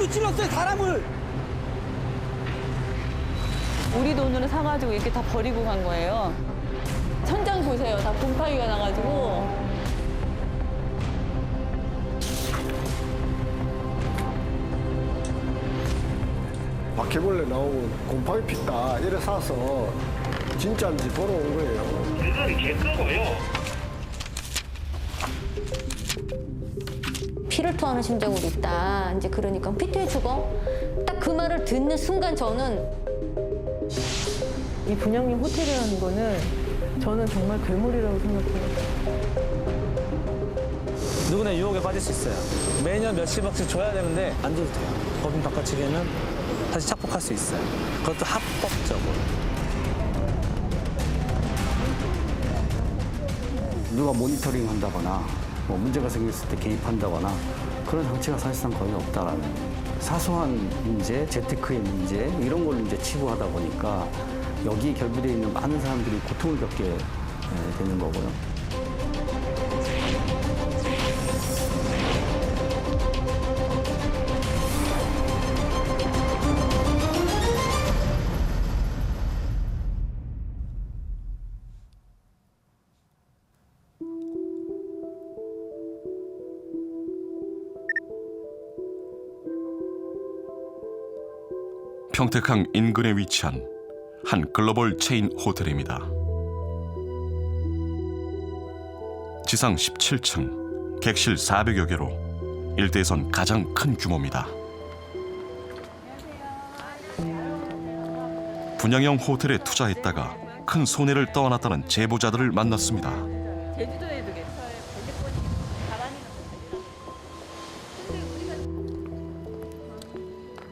사람도 찔렀어요, 사람을. 우리 돈으로 사가지고 이렇게 다 버리고 간 거예요. 천장 보세요. 다 곰팡이가 나가지고. 바퀴벌레 나오고 곰팡이 폈다 이래 사서 진짜인지 보러 온 거예요. 그건 제 거고요. 피를 토하는 심정으로 있다. 이제 그러니까 피토해 죽어. 딱 그 말을 듣는 순간 저는 이 분양용 호텔이라는 거는 저는 정말 괴물이라고 생각해요. 누구나 유혹에 빠질 수 있어요. 매년 몇십억씩 줘야 되는데 안 줘도 돼요. 법인 바꿔치기는 다시 착복할 수 있어요. 그것도 합법적으로. 누가 모니터링 한다거나 뭐 문제가 생겼을 때 개입한다거나 그런 장치가 사실상 거의 없다라는 사소한 문제, 재테크의 문제 이런 걸 이제 치부하다 보니까 여기 결부되어 있는 많은 사람들이 고통을 겪게 되는 거고요. 평택항 인근에 위치한 한 글로벌 체인 호텔입니다. 지상 17층, 객실 400여 개로 일대에선 가장 큰 규모입니다. 분양형 호텔에 투자했다가 큰 손해를 떠안았다는 제보자들을 만났습니다. 제주도에도 객사에 관객권이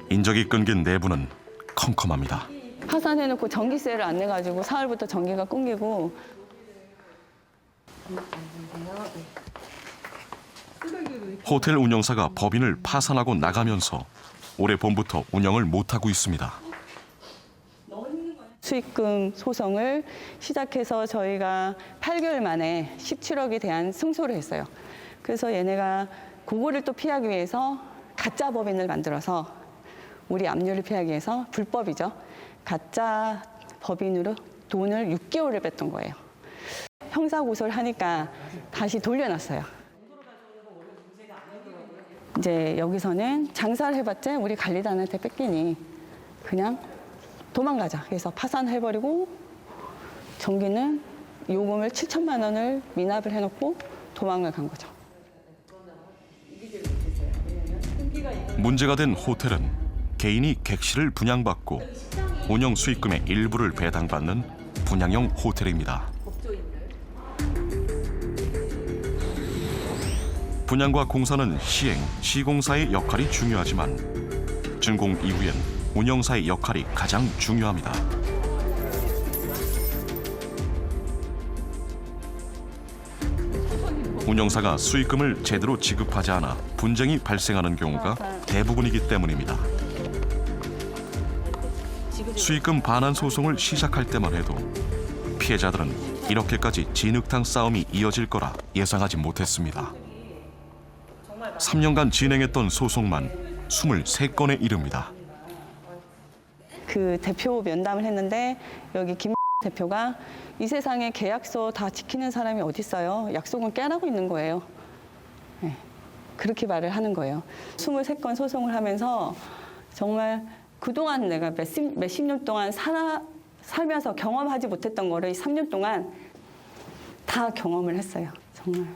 인적이 끊긴 내부는 컴컴합니다. 파산해놓고 전기세를 안 내가지고 4월부터 전기가 끊기고. 호텔 운영사가 법인을 파산하고 나가면서 올해 봄부터 운영을 못하고 있습니다. 수익금 소송을 시작해서 저희가 8개월 만에 17억에 대한 승소를 했어요. 그래서 얘네가 그거를 또 피하기 위해서 가짜 법인을 만들어서 우리 압류를 피하기 위해서 불법이죠. 가짜 법인으로 돈을 6개월을 뺐던 거예요. 형사고소를 하니까 다시 돌려놨어요. 이제 여기서는 장사를 해봤자 우리 관리단한테 뺏기니 그냥 도망가자. 그래서 파산해버리고 전기는 요금을 7천만 원을 미납을 해놓고 도망을 간 거죠. 문제가 된 호텔은 개인이 객실을 분양받고 운영 수익금의 일부를 배당받는 분양형 호텔입니다. 분양과 공사는 시행, 시공사의 역할이 중요하지만 준공 이후엔 운영사의 역할이 가장 중요합니다. 운영사가 수익금을 제대로 지급하지 않아 분쟁이 발생하는 경우가 대부분이기 때문입니다. 수익금 반환 소송을 시작할 때만 해도 피해자들은 이렇게까지 진흙탕 싸움이 이어질 거라 예상하지 못했습니다. 3년간 진행했던 소송만 23건에 이릅니다. 그 대표 면담을 했는데 여기 김 대표가 이 세상에 계약서 다 지키는 사람이 어디 있어요? 약속은 깨라고 있는 거예요. 네, 그렇게 말을 하는 거예요. 23건 소송을 하면서 정말 그동안 내가 몇십 년 동안 살면서 경험하지 못했던 거를 3년 동안 다 경험을 했어요. 정말.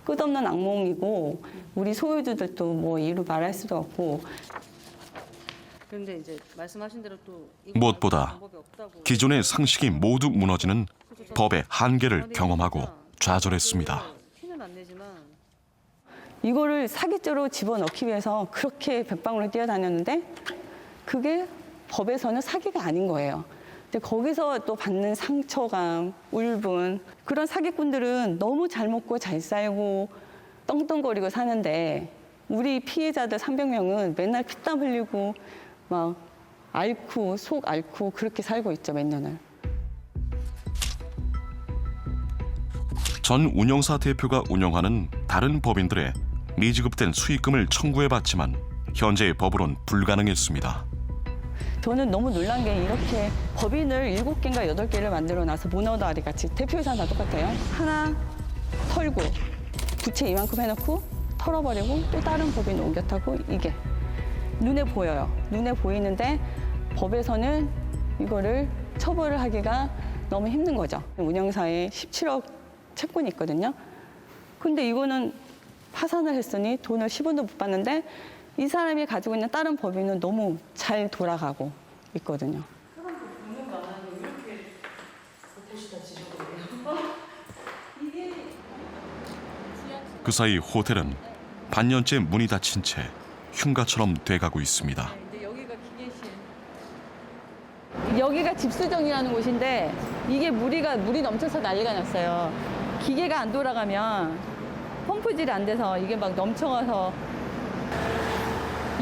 끝없는 악몽이고 우리 소유주들도 뭐 이루 말할 수도 없고. 그런데 이제 말씀하신 대로 또 무엇보다 기존의 상식이 모두 무너지는 법의 한계를 경험하고 좌절했습니다. 티는 안 내지만 이거를 사기죄로 집어넣기 위해서 그렇게 백방으로 뛰어다녔는데 그게 법에서는 사기가 아닌 거예요. 근데 거기서 또 받는 상처감, 울분, 그런 사기꾼들은 너무 잘 먹고 잘 살고 떵떵거리고 사는데 우리 피해자들 300명은 맨날 피땀 흘리고 막 앓고 속 앓고 그렇게 살고 있죠, 몇 년을. 전 운영사 대표가 운영하는 다른 법인들의 미지급된 수익금을 청구해봤지만 현재의 법으론 불가능했습니다. 저는 너무 놀란 게 이렇게 법인을 7개인가 8개를 만들어놔서 모너다리 같이 대표이사는 다 똑같아요. 하나 털고 부채 이만큼 해놓고 털어버리고 또 다른 법인 옮겨 타고 이게 눈에 보여요. 눈에 보이는데 법에서는 이거를 처벌을 하기가 너무 힘든 거죠. 운영사에 17억 채권이 있거든요. 근데 이거는 파산을 했으니 돈을 10원도 못 받는데 이 사람이 가지고 있는 다른 법인은 너무 잘 돌아가고 있거든요. 그 사이 호텔은 반년째 문이 닫힌 채 흉가처럼 돼가고 있습니다. 여기가 집수정이라는 곳인데 이게 물이 넘쳐서 난리가 났어요. 기계가 안 돌아가면 펌프질이 안 돼서 이게 막 넘쳐가서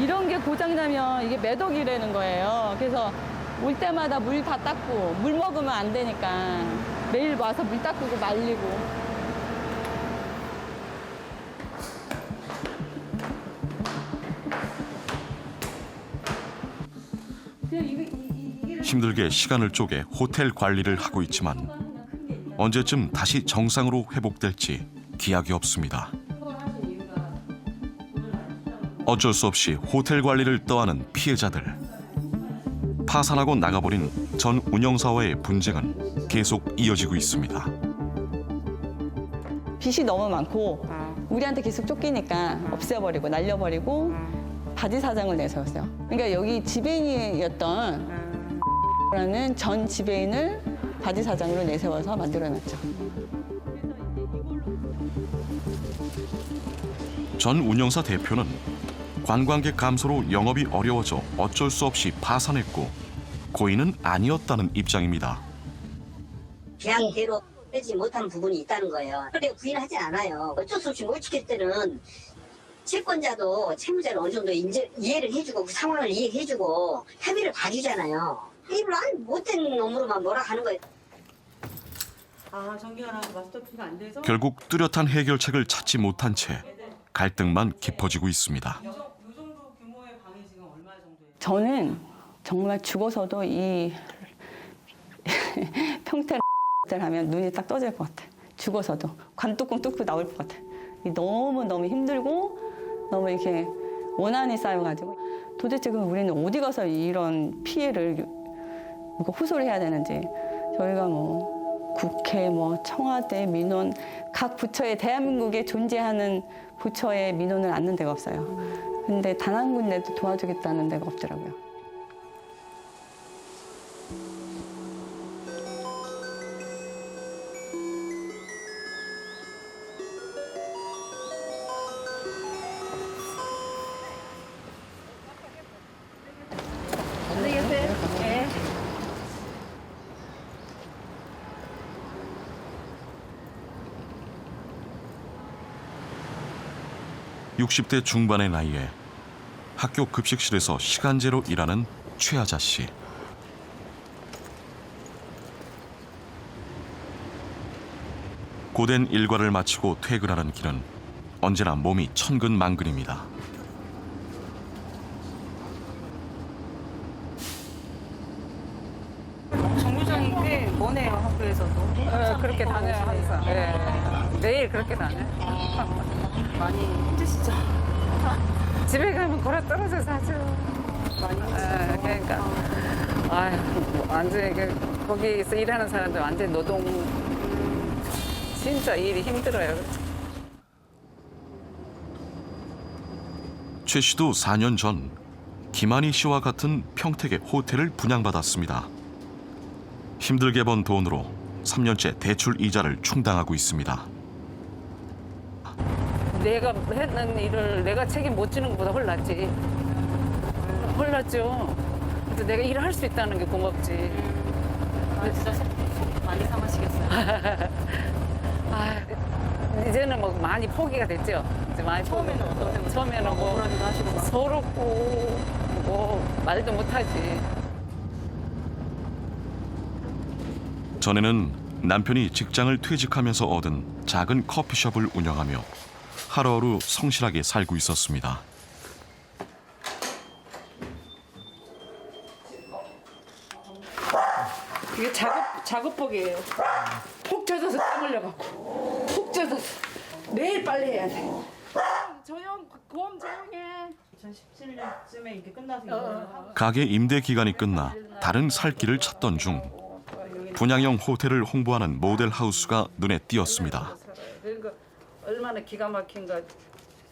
이런 게 고장나면 이게 매덕이라는 거예요. 그래서 올 때마다 물 다 닦고 물 먹으면 안 되니까 매일 와서 물 닦고 말리고. 힘들게 시간을 쪼개 호텔 관리를 하고 있지만 언제쯤 다시 정상으로 회복될지 기약이 없습니다. 어쩔 수 없이 호텔 관리를 떠하는 피해자들. 파산하고 나가버린 전 운영사와의 분쟁은 계속 이어지고 있습니다. 빚이 너무 많고 우리한테 계속 쫓기니까 없애버리고 날려버리고 바지 사장을 내세웠어요. 그러니까 여기 지배인이었던 라는 전 지배인을 바지 사장으로 내세워서 만들어놨죠. 전 운영사 대표는 관광객 감소로 영업이 어려워져 어쩔 수 없이 파산했고 고의는 아니었다는 입장입니다. 계약대로 빼지 못한 부분이 있다는 거예요. 그런데 부인하지 않아요. 어쩔 수 없이 못 지킬 때는 채권자도 채무자를 어느 정도 이해를 해주고 그 상황을 이해해주고 협의를 봐주잖아요. 입을 안 못된 놈으로만 뭐라 하는 거예요. 아, 전기가 나서 마스터피가 안 돼서? 결국 뚜렷한 해결책을 찾지 못한 채 갈등만 깊어지고 있습니다. 저는 정말 죽어서도 이 평택 하면 눈이 딱 떠질 것 같아. 죽어서도 관뚜껑 뚫고 나올 것 같아. 너무 힘들고 너무 이렇게 원한이 쌓여가지고 도대체 그럼 우리는 어디 가서 이런 피해를 호소를 해야 되는지. 저희가 뭐 국회, 뭐 청와대, 민원 각 부처에 대한민국에 존재하는 부처에 민원을 안는 데가 없어요. 근데 단 한 군데도 도와주겠다는 데가 없더라고요. 안녕히 계세요. 네. 60대 중반의 나이에 학교 급식실에서 시간제로 일하는 최아자 씨. 고된 일과를 마치고 퇴근하는 길은 언제나 몸이 천근만근입니다. 정류장이 꽤 머네요, 학교에서도. 그렇게 다녀요, 항상. 네. 매일 그렇게 다녀요. 많이 힘드시죠? 집에 가면 걸어 떨어져서 하죠. 많이 힘드시죠? 그러니까. 아휴, 완전 거기서 일하는 사람들 완전 노동. 진짜 일이 힘들어요. 최 씨도 4년 전 김한희 씨와 같은 평택의 호텔을 분양받았습니다. 힘들게 번 돈으로 3년째 대출 이자를 충당하고 있습니다. 내가 했는 일을 내가 책임 못 지는 것보다 홀랐지. 홀랐죠. 그래서 내가 일을 할 수 있다는 게 고맙지. 진짜 속 많이 상하시겠어요. 이제는 뭐 많이 포기가 됐죠. 이제 많이 처음에는 어떠세요? 처음에는 뭐 억울하기도 하시고 막. 서럽고 뭐 말도 못하지. 전에는 남편이 직장을 퇴직하면서 얻은 작은 커피숍을 운영하며 하루하루 성실하게 살고 있었습니다. 이게 작업복이에요. 푹 젖어서 땀 흘려갖고. 푹 젖어서. 매일 빨래 해야 돼. 고음 조용해. 2017년쯤에 이게 끝나서 가게 임대 기간이 끝나 다른 살 길을 찾던 중 분양형 호텔을 홍보하는 모델 하우스가 눈에 띄었습니다. 그러니까 얼마나 기가 막힌가.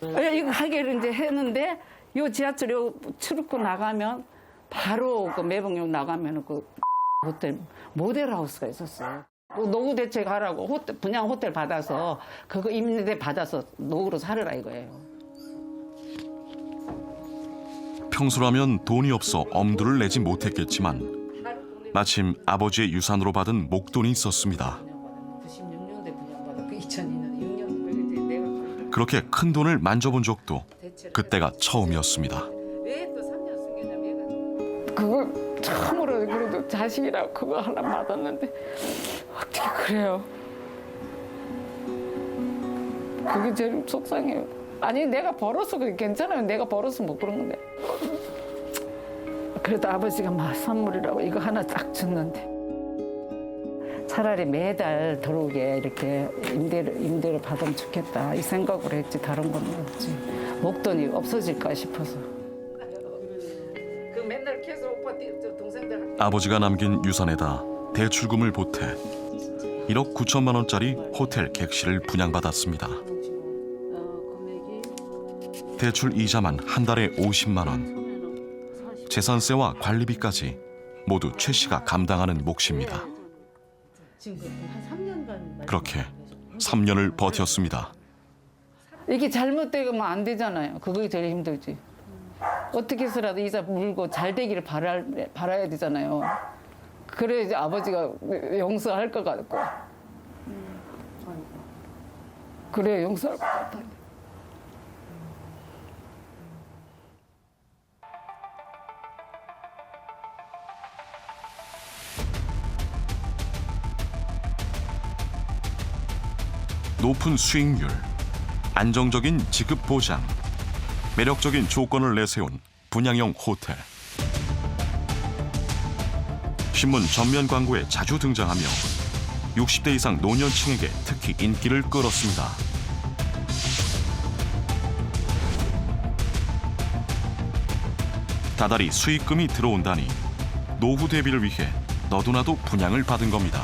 이거 하기를 이제 했는데 요 지하철 요 출입구 나가면 바로 그 매봉역 나가면 그 호텔 모델 하우스가 있었어요. 노후 대책하라고 분양 호텔 받아서 그거 임대 받아서 노후로 살으라 이거예요. 평소라면 돈이 없어 엄두를 내지 못했겠지만 마침 아버지의 유산으로 받은 목돈이 있었습니다. 96년대 분양받아 그 2002년 6년 내가 그렇게 큰 돈을 만져본 적도 그때가 처음이었습니다. 왜 또 3년 쓰겠냐면 그걸 처음으로 그래도 자식이라고 그거 하나 받았는데 어떻게 그래요? 그게 제일 속상해요. 아니 내가 벌어서 그게 괜찮아요. 내가 벌어서 못 그런 건데. 그래도 아버지가 막 선물이라고 이거 하나 딱 줬는데 차라리 매달 들어오게 이렇게 임대를 받으면 좋겠다 이 생각을 했지 다른 건 없지. 목돈이 없어질까 싶어서. 그 맨날 계속 오빠 동생들 아버지가 남긴 유산에다 대출금을 보태 1억 9천만 원짜리 호텔 객실을 분양받았습니다. 대출 이자만 한 달에 50만 원. 재산세와 관리비까지 모두 최 씨가 감당하는 몫입니다. 그렇게 3년을 버텼습니다. 이게 잘못되면 안 되잖아요. 그게 제일 힘들지. 어떻게 해서라도 이자 물고 잘 되기를 바라야 되잖아요. 그래 이제 아버지가 용서할 것 같고. 그래 용서할 것 같아. 높은 수익률, 안정적인 지급 보장, 매력적인 조건을 내세운 분양형 호텔. 신문 전면 광고에 자주 등장하며 60대 이상 노년층에게 특히 인기를 끌었습니다. 다달이 수익금이 들어온다니 노후 대비를 위해 너도나도 분양을 받은 겁니다.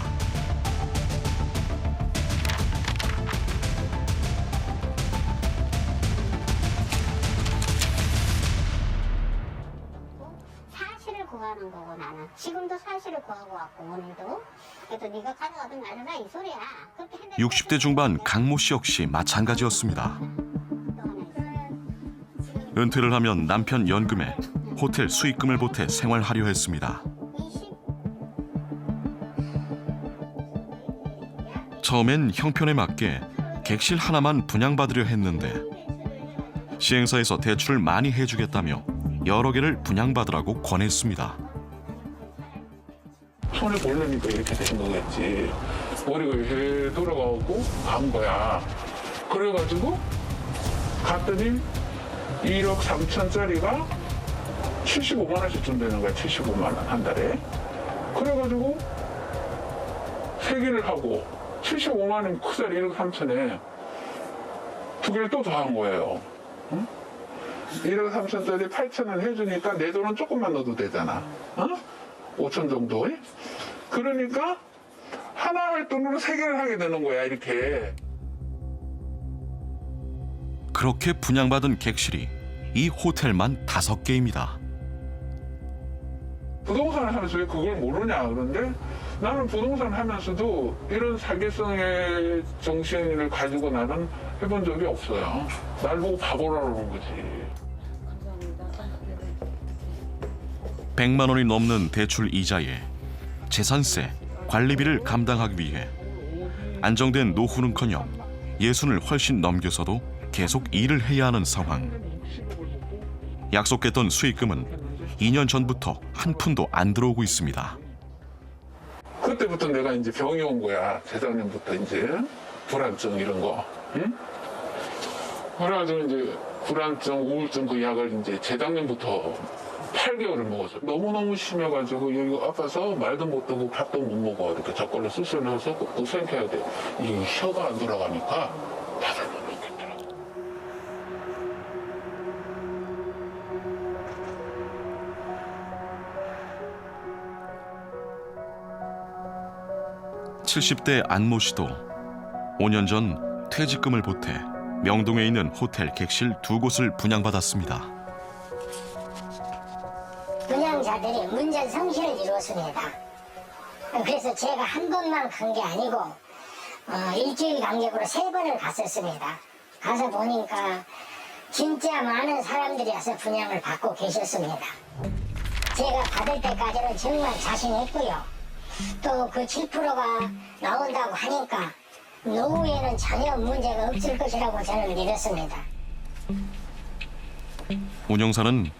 사실을 구하는 거고 나는 지금도 사실을 구하고 왔고 오늘도 그래도 네가 가져가든 말이나 이 소리야. 60대 중반 강모 씨 역시 마찬가지였습니다. 은퇴를 하면 남편 연금에 호텔 수익금을 보태 생활하려 했습니다. 처음엔 형편에 맞게 객실 하나만 분양받으려 했는데 시행사에서 대출을 많이 해주겠다며 여러 개를 분양받으라고 권했습니다. 손에 보려니까 이렇게 된 거겠지. 머리가 이렇게 돌아가고 간 거야. 그래가지고 갔더니 1억 3천짜리가 75만 원씩 준다는 거야. 75만 원 한 달에. 그래가지고 3개를 하고 75만 원 크짜리 1억 3천에 2개를 또 더한 거예요. 응? 1억 3천짜리 8천 원 해주니까 내 돈은 조금만 넣어도 되잖아. 5천 정도. 그러니까 하나 할 돈으로 3개를 하게 되는 거야, 이렇게. 그렇게 분양받은 객실이 이 호텔만 5개입니다. 부동산을 하면서 왜 그걸 모르냐 그런데 나는 부동산 하면서도 이런 사기성의 정신을 가지고 나는 해본 적이 없어요. 날 보고 바보라는 거지. 100만 원이 넘는 대출 이자에 재산세, 관리비를 감당하기 위해 안정된 노후는커녕 예순을 훨씬 넘겨서도 계속 일을 해야 하는 상황. 약속했던 수익금은 2년 전부터 한 푼도 안 들어오고 있습니다. 그때부터 내가 이제 병이 온 거야. 재작년부터 이제 불안증 이런 거. 응? 그래가지고 이제 불안증, 우울증 그 약을 이제 재작년부터 8개월을 먹었어. 너무너무 심해가지고 여기 아파서 말도 못 하고 밥도 못 먹어. 이렇게 저걸로 수술 넣어서 또 생겨야 돼. 이 혀가 안 돌아가니까 밥을 못 먹겠더라고. (70대) 안모 씨도 5년 전 퇴직금을 보태 명동에 있는 호텔 객실 2곳을 분양받았습니다. 분양자들이 문전 성시를 이루었습니다. 그래서 제가 한 번만 간 게 아니고 일주일 간격으로 3번을 갔었습니다. 가서 보니까 진짜 많은 사람들이 와서 분양을 받고 계셨습니다. 제가 받을 때까지는 정말 자신했고요. 또 그 7%가 나온다고 하니까 노후에는 전혀 문제가 없을 것이라고 저는 믿었습니다. 운영사는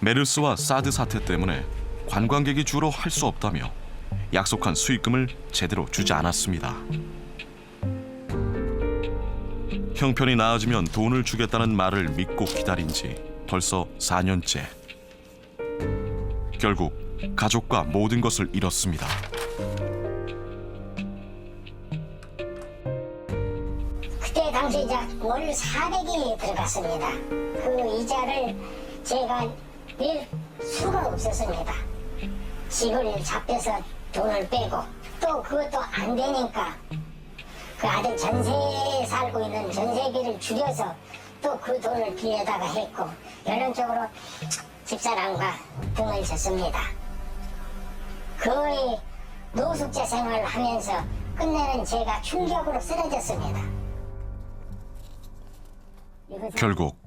메르스와 사드 사태 때문에 관광객이 주로 할 수 없다며 약속한 수익금을 제대로 주지 않았습니다. 형편이 나아지면 돈을 주겠다는 말을 믿고 기다린 지 벌써 4년째. 결국 가족과 모든 것을 잃었습니다. 그때 당시 이제 월 400이 들어갔습니다. 그 이자를 제가 낼 수가 없었습니다. 집을 잡혀서 돈을 빼고 또 그것도 안 되니까 그 아들 전세에 살고 있는 전세비를 줄여서 또 그 돈을 빌려다가 했고 결론적으로 집사람과 등을 졌습니다. 거의 노숙자 생활을 하면서 끝내는 제가 충격으로 쓰러졌습니다. 결국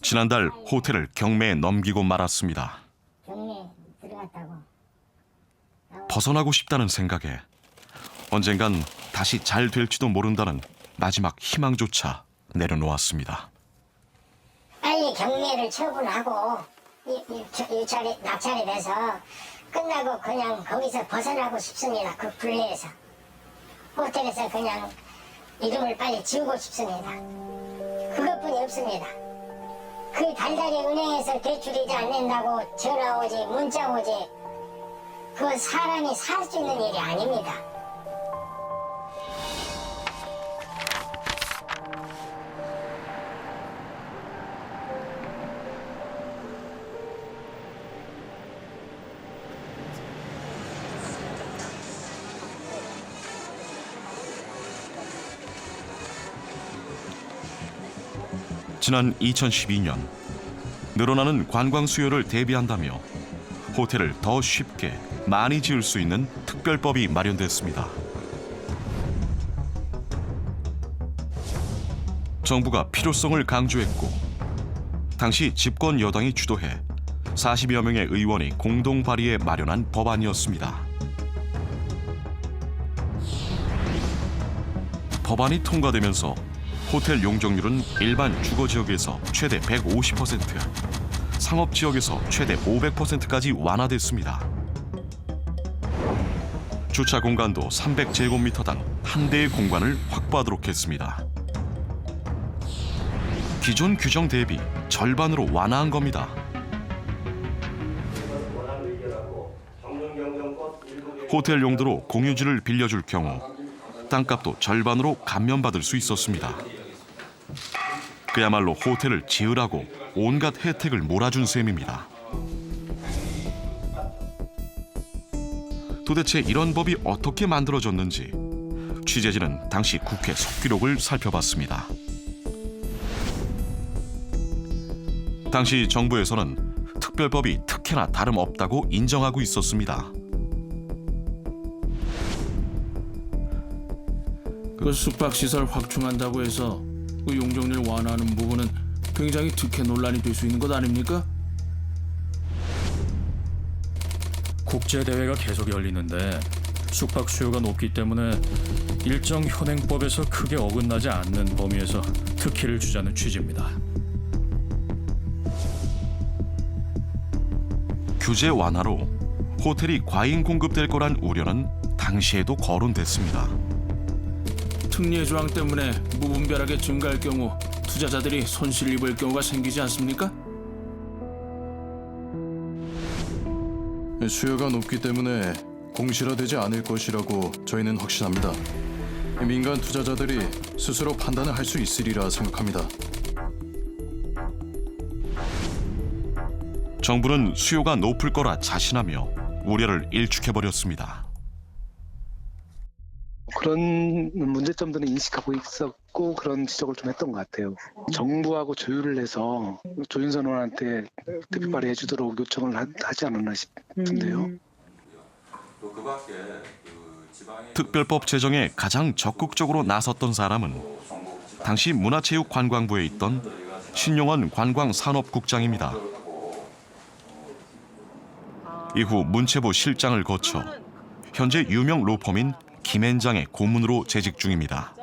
지난달 호텔을 경매에 넘기고 말았습니다. 경매 들어갔다고. 벗어나고 싶다는 생각에 언젠간 다시 잘 될지도 모른다는 마지막 희망조차 내려놓았습니다. 빨리 경매를 처분하고 낙찰이 돼서 끝나고 그냥 거기서 벗어나고 싶습니다. 그 굴레에서. 호텔에서 그냥 이름을 빨리 지우고 싶습니다. 그것뿐이 없습니다. 그 달달이 은행에서 대출이자 안 낸다고 전화 오지 문자 오지 그 사람이 살 수 있는 일이 아닙니다. 지난 2012년 늘어나는 관광 수요를 대비한다며 호텔을 더 쉽게 많이 지을 수 있는 특별법이 마련됐습니다. 정부가 필요성을 강조했고 당시 집권 여당이 주도해 40여 명의 의원이 공동 발의해 마련한 법안이었습니다. 법안이 통과되면서 호텔 용적률은 일반 주거지역에서 최대 150%, 상업지역에서 최대 500%까지 완화됐습니다. 주차 공간도 300제곱미터당 한 대의 공간을 확보하도록 했습니다. 기존 규정 대비 절반으로 완화한 겁니다. 호텔 용도로 공유지를 빌려줄 경우 땅값도 절반으로 감면받을 수 있었습니다. 그야말로 호텔을 지으라고 온갖 혜택을 몰아준 셈입니다. 도대체 이런 법이 어떻게 만들어졌는지 취재진은 당시 국회 속기록을 살펴봤습니다. 당시 정부에서는 특별법이 특혜나 다름없다고 인정하고 있었습니다. 그 숙박시설 확충한다고 해서 그 용적률 완화하는 부분은 굉장히 특혜 논란이 될 수 있는 것 아닙니까? 국제대회가 계속 열리는데 숙박 수요가 높기 때문에 일정 현행법에서 크게 어긋나지 않는 범위에서 특혜를 주자는 취지입니다. 규제 완화로 호텔이 과잉 공급될 거란 우려는 당시에도 거론됐습니다. 특례 조항 때문에 무분별하게 증가할 경우 투자자들이 손실을 입을 경우가 생기지 않습니까? 수요가 높기 때문에 공실화되지 않을 것이라고 저희는 확신합니다. 민간 투자자들이 스스로 판단을 할 수 있으리라 생각합니다. 정부는 수요가 높을 거라 자신하며 우려를 일축해버렸습니다. 그런 문제점들은 인식하고 있었고 그런 지적을 좀 했던 것 같아요. 정부하고 조율을 해서 조윤선 의원한테 대표 발의해 주도록 요청을 하지 않았나 싶은데요. 특별법 제정에 가장 적극적으로 나섰던 사람은 당시 문화체육관광부에 있던 신용원 관광산업국장입니다. 이후 문체부 실장을 거쳐 현재 유명 로펌인 김앤장의 고문으로 재직 중입니다.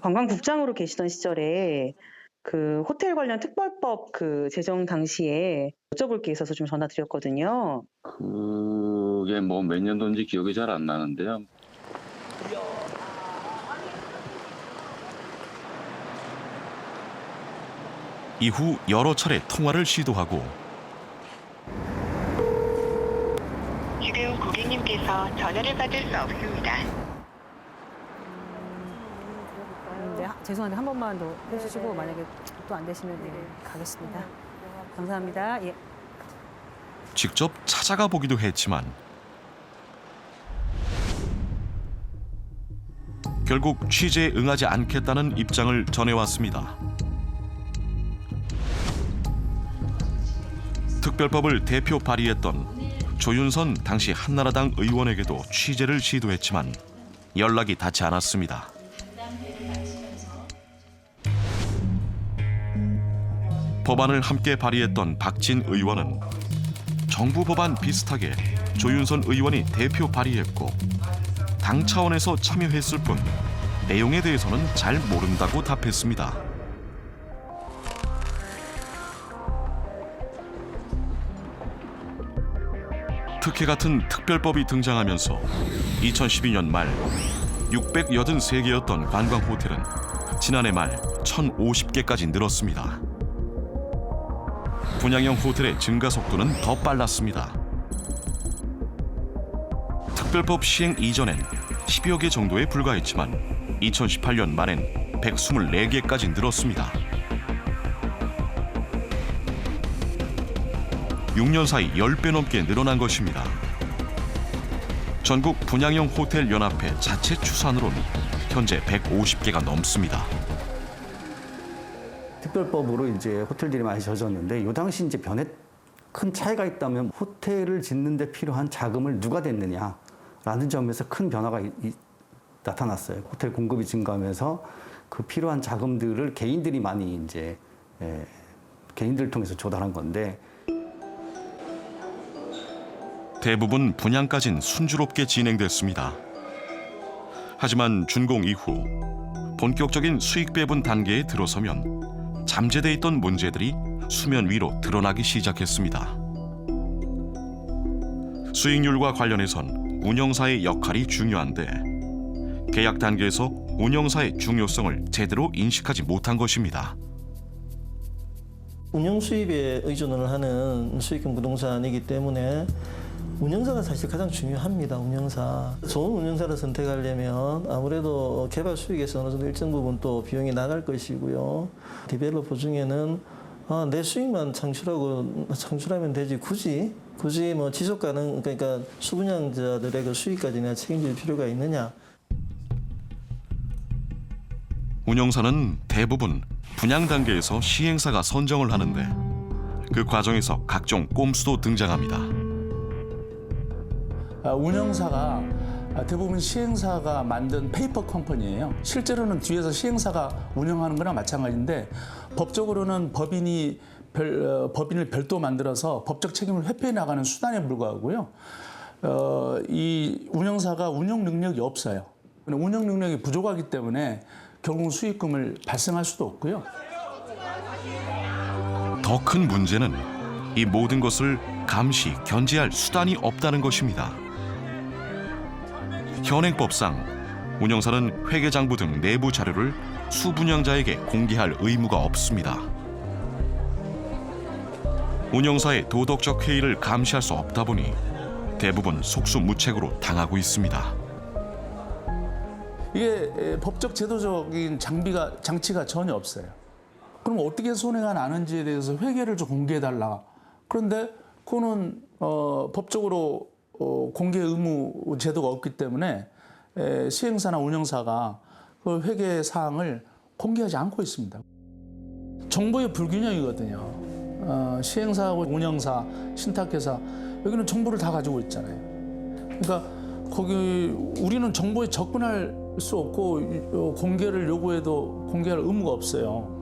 관광국장으로 계시던 시절에 그 호텔 관련 특별법 그 제정 당시에 여쭤볼 게 있어서 좀 전화드렸거든요. 그게 뭐 몇 년도인지 기억이 잘 안 나는데요. 이후 여러 차례 통화를 시도하고 지금 고객님께서 전화를 받을 수 없습니다. 네, 죄송한데 한 번만 더 해주시고 만약에 또 안 되시면 가겠습니다. 감사합니다. 예. 직접 찾아가 보기도 했지만 결국 취재에 응하지 않겠다는 입장을 전해왔습니다. 특별법을 대표 발의했던 조윤선 당시 한나라당 의원에게도 취재를 시도했지만 연락이 닿지 않았습니다. 법안을 함께 발의했던 박진 의원은 정부 법안 비슷하게 조윤선 의원이 대표 발의했고 당 차원에서 참여했을 뿐 내용에 대해서는 잘 모른다고 답했습니다. 특혜 같은 특별법이 등장하면서 2012년 말 683개였던 관광 호텔은 지난해 말 1,050개까지 늘었습니다. 분양형 호텔의 증가 속도는 더 빨랐습니다. 특별법 시행 이전엔 10여 개 정도에 불과했지만 2018년 말엔 124개까지 늘었습니다. 6년 사이 10배 넘게 늘어난 것입니다. 전국 분양형 호텔 연합회 자체 추산으로는 현재 150개가 넘습니다. 특별법으로 이제 호텔들이 많이 젖었는데 이 당시 이제 변에 큰 차이가 있다면 호텔을 짓는데 필요한 자금을 누가 댔느냐라는 점에서 큰 변화가 나타났어요. 호텔 공급이 증가하면서 그 필요한 자금들을 개인들이 많이 이제 개인들을 통해서 조달한 건데 대부분 분양까진 순조롭게 진행됐습니다. 하지만 준공 이후 본격적인 수익 배분 단계에 들어서면 잠재돼 있던 문제들이 수면 위로 드러나기 시작했습니다. 수익률과 관련해선 운영사의 역할이 중요한데 계약 단계에서 운영사의 중요성을 제대로 인식하지 못한 것입니다. 운영 수입에 의존을 하는 수익형 부동산이기 때문에 운영사가 사실 가장 중요합니다. 운영사. 좋은 운영사를 선택하려면 아무래도 개발 수익에서 어느 정도 일정 부분 또 비용이 나갈 것이고요. 디벨로퍼 중에는 내 수익만 창출하면 되지 굳이 뭐 지속 가능 그러니까 수분양자들의 그 수익까지 내가 책임질 필요가 있느냐. 운영사는 대부분 분양 단계에서 시행사가 선정을 하는데 그 과정에서 각종 꼼수도 등장합니다. 운영사가 대부분 시행사가 만든 페이퍼 컴퍼니예요. 실제로는 뒤에서 시행사가 운영하는 거나 마찬가지인데 법적으로는 법인을 별도 만들어서 법적 책임을 회피해 나가는 수단에 불과하고요. 이 운영사가 운영 능력이 없어요. 운영 능력이 부족하기 때문에 결국 수익금을 발생할 수도 없고요. 더 큰 문제는 이 모든 것을 감시, 견제할 수단이 없다는 것입니다. 현행법상 운영사는 회계장부 등 내부 자료를 수분양자에게 공개할 의무가 없습니다. 운영사의 도덕적 해이를 감시할 수 없다 보니 대부분 속수무책으로 당하고 있습니다. 이게 법적 제도적인 장치가 전혀 없어요. 그럼 어떻게 손해가 나는지에 대해서 회계를 좀 공개해달라. 그런데 그거는 법적으로 공개 의무 제도가 없기 때문에 시행사나 운영사가 그 회계 사항을 공개하지 않고 있습니다. 정보의 불균형이거든요. 시행사하고 운영사, 신탁회사 여기는 정보를 다 가지고 있잖아요. 그러니까 거기 우리는 정보에 접근할 수 없고 공개를 요구해도 공개할 의무가 없어요.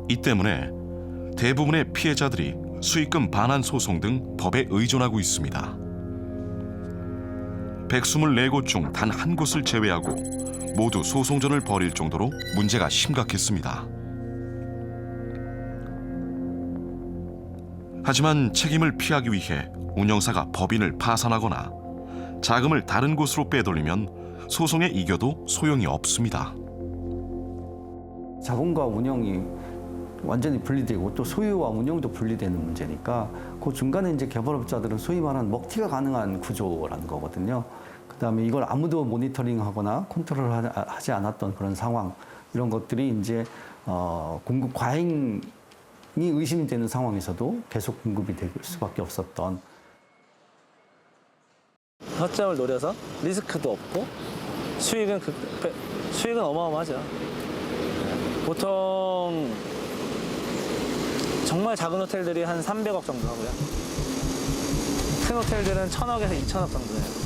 이 때문에 대부분의 피해자들이 수익금 반환 소송 등 법에 의존하고 있습니다. 124곳 중 단 한 곳을 제외하고 모두 소송전을 벌일 정도로 문제가 심각했습니다. 하지만 책임을 피하기 위해 운영사가 법인을 파산하거나 자금을 다른 곳으로 빼돌리면 소송에 이겨도 소용이 없습니다. 자본과 운영이 완전히 분리되고 또 소유와 운영도 분리되는 문제니까 그 중간에 이제 개발업자들은 소위 말하는 먹튀가 가능한 구조라는 거거든요. 그다음에 이걸 아무도 모니터링하거나 컨트롤하지 않았던 그런 상황, 이런 것들이 이제 공급 과잉이 의심이 되는 상황에서도 계속 공급이 될 수밖에 없었던. 허점을 노려서 리스크도 없고 수익은 어마어마하죠. 보통 정말 작은 호텔들이 한 300억 정도 하고요. 큰 호텔들은 1,000억에서 2,000억 정도예요.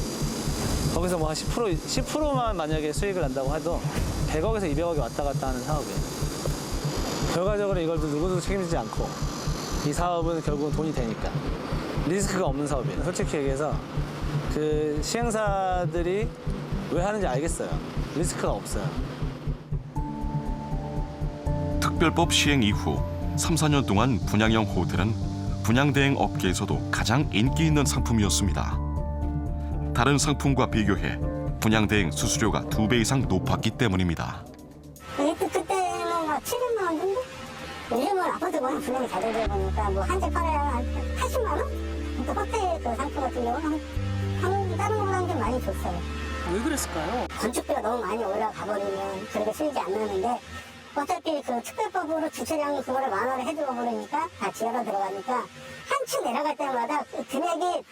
거기서 뭐 한 10%만 만약에 수익을 난다고 해도 100억에서 200억이 왔다 갔다 하는 사업이에요. 결과적으로 이걸 누구도 책임지지 않고 이 사업은 결국은 돈이 되니까 리스크가 없는 사업이에요. 솔직히 얘기해서 그 시행사들이 왜 하는지 알겠어요. 리스크가 없어요. 특별법 시행 이후 3, 4년 동안 분양형 호텔은 분양대행 업계에서도 가장 인기 있는 상품이었습니다. 다른 상품과 비교해 분양대행 수수료가 2배 이상 높았기 때문입니다. 그때는 막 700만 원 정도? 요즘은 아파트 보면 분양이 잘 되다 보니까 뭐 한 채 팔아야 한 80만 원? 또 호텔 그 상품 같은 경우는 다른 것보다는 좀 많이 줬어요. 왜 그랬을까요? 건축비가 너무 많이 올라가 버리면 그렇게 수익이 안 나는데 어차피 그 특별법으로 주차장이 그거를 완화를 해줘 버리니까 다 지하로 들어가니까 한층 내려갈 때마다 그 금액이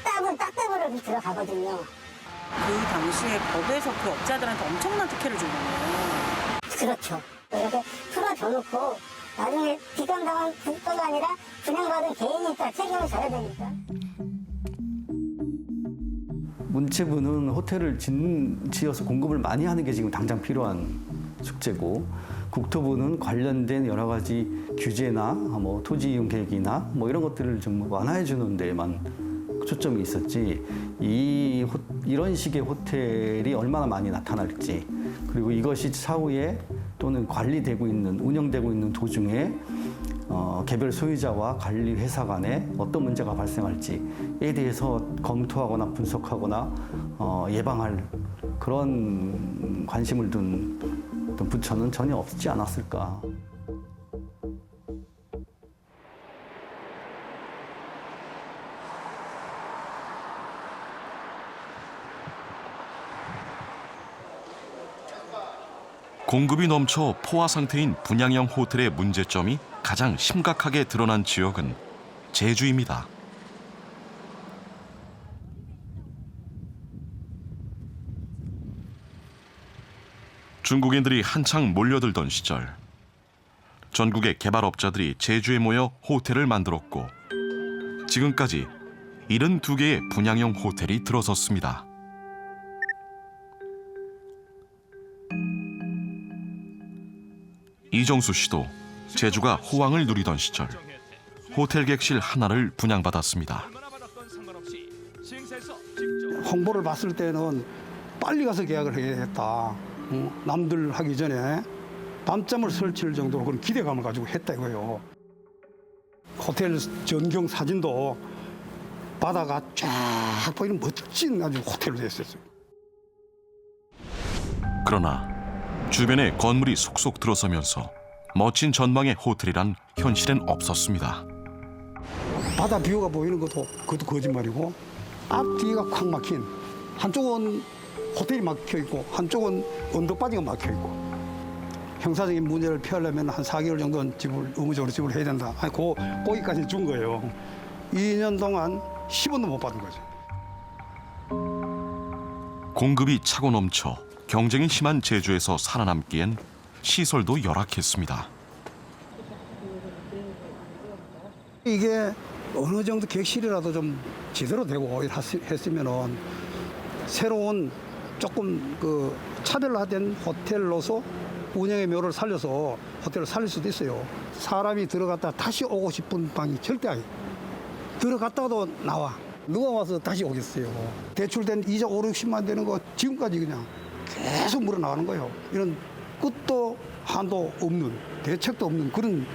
따블로 들어가거든요. 그 당시에 법에서 그 업자들한테 엄청난 특혜를 준 거네요. 그렇죠. 이렇게 풀어줘 놓고 나중에 뒷감당한 국가가 아니라 분양받은 개인이니까 책임을 져야 되니까. 문체부는 호텔을 지어서 공급을 많이 하는 게 지금 당장 필요한 숙제고, 국토부는 관련된 여러 가지 규제나 뭐 토지 이용 계획이나 뭐 이런 것들을 좀 완화해 주는 데만 초점이 있었지, 이런 식의 호텔이 얼마나 많이 나타날지, 그리고 이것이 차후에 또는 관리되고 있는, 운영되고 있는 도중에 개별 소유자와 관리 회사 간에 어떤 문제가 발생할지에 대해서 검토하거나 분석하거나 예방할 그런 관심을 둔 어떤 부처는 전혀 없지 않았을까. 공급이 넘쳐 포화 상태인 분양형 호텔의 문제점이 가장 심각하게 드러난 지역은 제주입니다. 중국인들이 한창 몰려들던 시절, 전국의 개발업자들이 제주에 모여 호텔을 만들었고 지금까지 72개의 분양형 호텔이 들어섰습니다. 이정수 씨도 제주가 호황을 누리던 시절 호텔 객실 하나를 분양받았습니다. 홍보를 봤을 때는 빨리 가서 계약을 해야겠다. 남들 하기 전에 밤잠을 설칠 정도로 그런 기대감을 가지고 했다 이거예요. 호텔 전경 사진도 바다가 쫙 보이는 멋진 아주 호텔로 됐었어요. 그러나 주변에 건물이 속속 들어서면서 멋진 전망의 호텔이란 현실엔 없었습니다. 바다 뷰가 보이는 것도 그것도 거짓말이고 앞뒤가 콱 막힌 한쪽은 호텔이 막혀 있고 한쪽은 언덕바지가 막혀 있고 형사적인 문제를 피하려면 한 4개월 정도는 집을 의무적으로 집을 해야 된다. 아니 거기까지 준 거예요. 2년 동안 10원도 못 받은 거죠. 공급이 차고 넘쳐 경쟁이 심한 제주에서 살아남기엔 시설도 열악했습니다. 이게 어느 정도 객실이라도 좀 제대로 되고 했으면은 새로운 조금 그 차별화된 호텔로서 운영의 묘를 살려서 호텔을 살릴 수도 있어요. 사람이 들어갔다 다시 오고 싶은 방이 절대 아니에요. 들어갔다도 나와. 누가 와서 다시 오겠어요. 대출된 이자 5, 60만 되는 거 지금까지 그냥 계속 물어나가는 거예요. 이런 끝도 한도 없는, 대책도 없는 그런.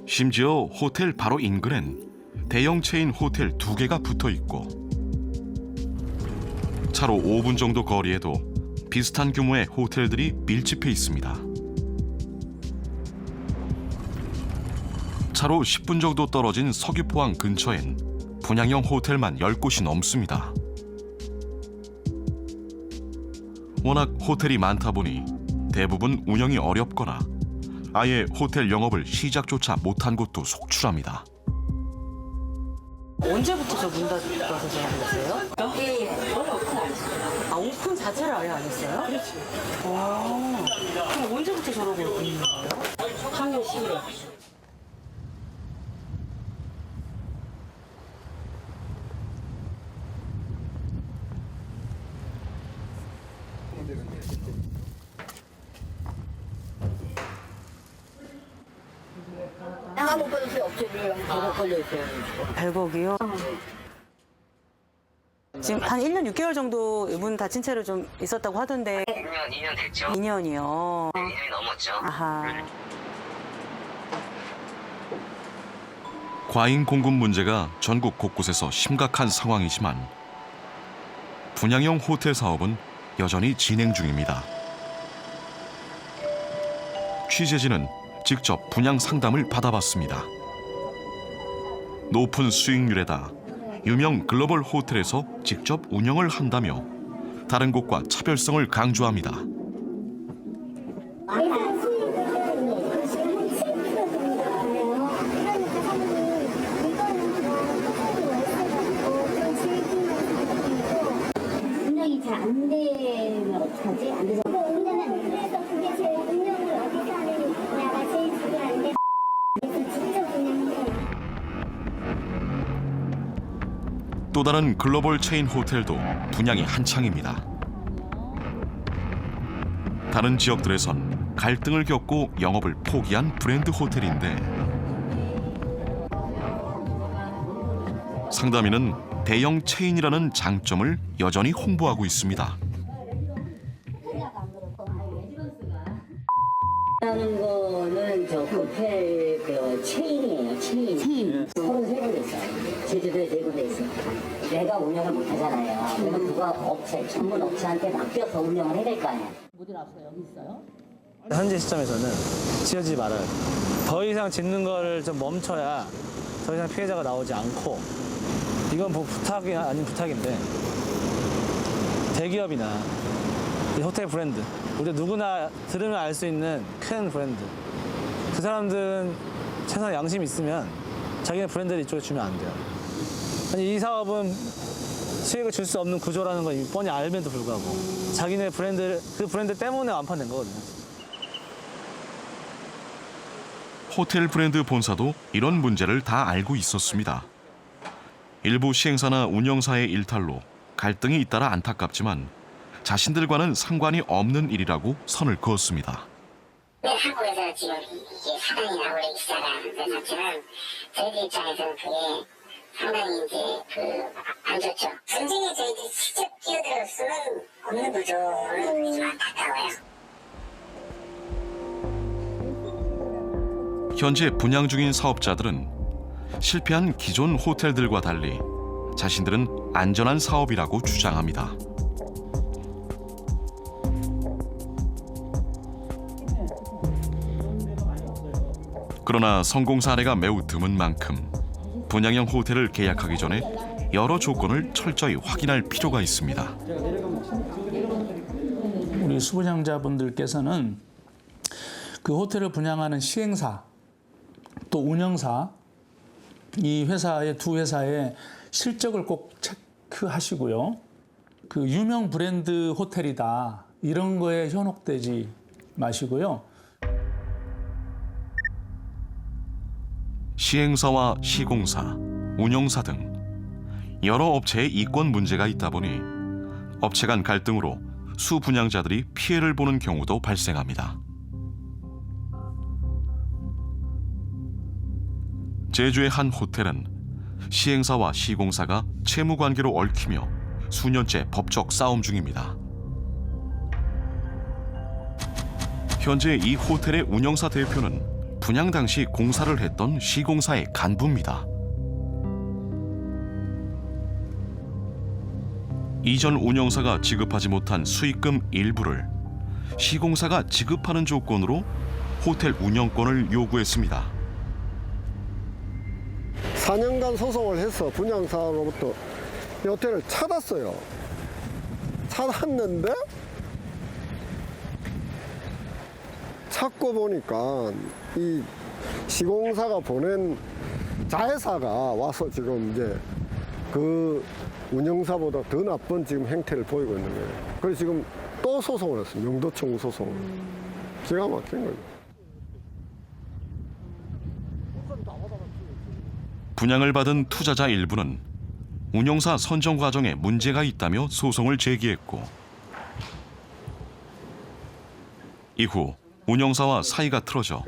심지어 호텔 바로 인근엔 대형 체인 호텔 2개가 붙어 있고 차로 5분 정도 거리에도 비슷한 규모의 호텔들이 밀집해 있습니다. 차로 10분 정도 떨어진 서귀포항 근처엔 분양형 호텔만 10곳이 넘습니다. 워낙 호텔이 많다 보니 대부분 운영이 어렵거나 아예 호텔 영업을 시작조차 못한 곳도 속출합니다. 언제부터 저 문 닫아서 전화드렸어요? 아, 오픈 자체를 아예 안 했어요? 그렇지. 그럼 언제부터 저러고 있는 거예요? 작년 10일에. 나가못 걸렸어요. 업체를 계속 걸려있어요. 100억이요? 지금 한 1년 6개월 정도 문 닫힌 채로 좀 있었다고 하던데. 2년 됐죠. 2년이요? 네, 2년이 넘었죠. 아하. 과잉 공급 문제가 전국 곳곳에서 심각한 상황이지만 분양형 호텔 사업은 여전히 진행 중입니다. 취재진은 직접 분양 상담을 받아봤습니다. 높은 수익률에다 유명 글로벌 호텔에서 직접 운영을 한다며 다른 곳과 차별성을 강조합니다. 운영이 잘 안 되면 어떡하지? 안 되죠. 운영은 그래서 그게 제일 운영을 어디서 하느냐가 제일 중요한데 그래서 직접 운영해요. 또 다른 글로벌 체인 호텔도 분양이 한창입니다. 다른 지역들에선 갈등을 겪고 영업을 포기한 브랜드 호텔인데 상담인은 대형 체인이라는 장점을 여전히 홍보하고 있습니다. 하는 거는 저 호텔 그 체인이에요. 체인. 33군데 있어요. 제주도에 4군데 있어요. 내가 운영을 못 하잖아요. 그러면 누가 업체, 전문 업체한테 맡겨서 운영을 해야 될 거 아니에요. 모델 앞서 여기 있어요? 현재 시점에서는 지어지지 말아요. 더 이상 짓는 거를 좀 멈춰야 더 이상 피해자가 나오지 않고 이건 뭐 부탁이 아닌 부탁인데 대기업이나 이 호텔 브랜드 우리 누구나 들으면 알 수 있는 큰 브랜드 그 사람들은 최소한 양심이 있으면 자기네 브랜드를 이쪽에 주면 안 돼요. 아니 이 사업은 수익을 줄 수 없는 구조라는 걸 뻔히 알면도 불구하고 자기네 브랜드 그 브랜드 때문에 완판된 거거든요. 호텔 브랜드 본사도 이런 문제를 다 알고 있었습니다. 일부 시행사나 운영사의 일탈로 갈등이 잇따라 안타깝지만 자신들과는 상관이 없는 일이라고 선을 그었습니다. 네, 한국에서 지금 이게 사단이나 원래 비싸다 그 자체는 저희들 입장에서는 그게 상당히 이제 안 좋죠. 전쟁에 저희들이 직접 끼어들 수는 없는 구조는 좀 안타까워요. 현재 분양 중인 사업자들은 실패한 기존 호텔들과 달리 자신들은 안전한 사업이라고 주장합니다. 그러나 성공 사례가 매우 드문 만큼 분양형 호텔을 계약하기 전에 여러 조건을 철저히 확인할 필요가 있습니다. 우리 수분양자분들께서는 그 호텔을 분양하는 시행사 또 운영사 이 회사의 두 회사의 실적을 꼭 체크하시고요. 그 유명 브랜드 호텔이다 이런 거에 현혹되지 마시고요. 시행사와 시공사, 운영사 등 여러 업체의 이권 문제가 있다 보니 업체 간 갈등으로 수분양자들이 피해를 보는 경우도 발생합니다. 제주의 한 호텔은 시행사와 시공사가 채무 관계로 얽히며 수년째 법적 싸움 중입니다. 현재 이 호텔의 운영사 대표는 분양 당시 공사를 했던 시공사의 간부입니다. 이전 운영사가 지급하지 못한 수익금 일부를 시공사가 지급하는 조건으로 호텔 운영권을 요구했습니다. 4년간 소송을 해서 분양사로부터 이 호텔을 찾았어요. 찾았는데 찾고 보니까 이 시공사가 보낸 자회사가 와서 지금 이제 그 운영사보다 더 나쁜 지금 행태를 보이고 있는 거예요. 그래서 지금 또 소송을 했어요. 명도청 소송을. 기가 막힌 거죠. 분양을 받은 투자자 일부는 운영사 선정 과정에 문제가 있다며 소송을 제기했고 이후 운영사와 사이가 틀어져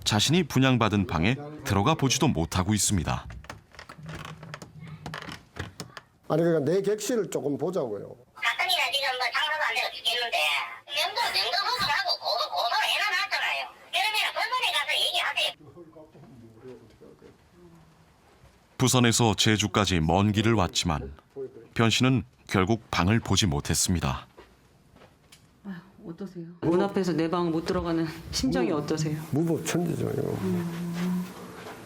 자신이 분양받은 방에 들어가 보지도 못하고 있습니다. 아니 그러니까 내 객실을 조금 보자고요. 가뜩이나 지금 뭐 장사도 안 되고 죽겠는데 명도 소송하고 고소를 해놔놨잖아요. 그러면 법원에 가서 얘기하세요. 부산에서 제주까지 먼 길을 왔지만 변 씨는 결국 방을 보지 못했습니다. 어떠세요? 문 앞에서 내 방 못 들어가는 심정이 어떠세요? 무법천지죠 이거.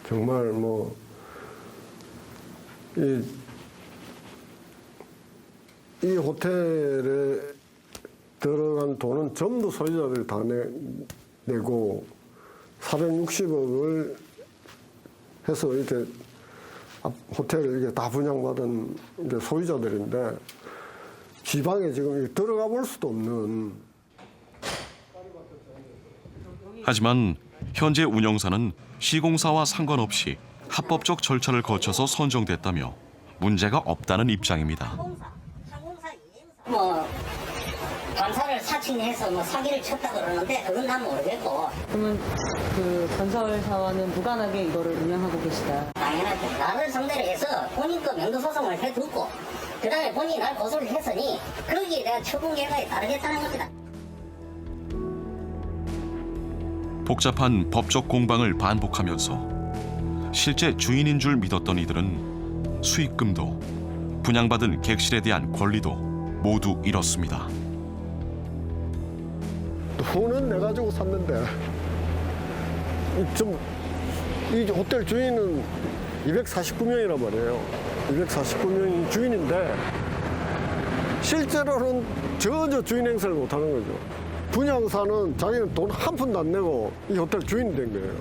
정말 뭐 이 호텔에 들어간 돈은 전부 소유자들이 다 내고 460억을 해서 이렇게 호텔을 이게 다 분양받은 이제 소유자들인데 지방에 지금 들어가 볼 수도 없는. 하지만 현재 운영사는 시공사와 상관없이 합법적 절차를 거쳐서 선정됐다며 문제가 없다는 입장입니다. 뭐 감사를 사칭해서 뭐 사기를 쳤다 그러는데 그건 난 모르겠고. 그러면 그 건설사와는 무관하게 이거를 운영하고 계시다. 당연하죠. 나를 상대로 해서 본인 거 명도소송을 해두고 그다음에 본인이 날 고소를 했으니 거기에 대한 처분 결과에 따르겠다는 겁니다. 복잡한 법적 공방을 반복하면서 실제 주인인 줄 믿었던 이들은 수익금도 분양받은 객실에 대한 권리도 모두 잃었습니다. 돈은 내가 주고 샀는데 이 호텔 주인은 249명이란 말이에요. 249명이 주인인데 실제로는 전혀 주인 행세를 못하는 거죠. 분양사는 자기는 돈 한 푼도 안 내고 이 호텔 주인이 된 거예요.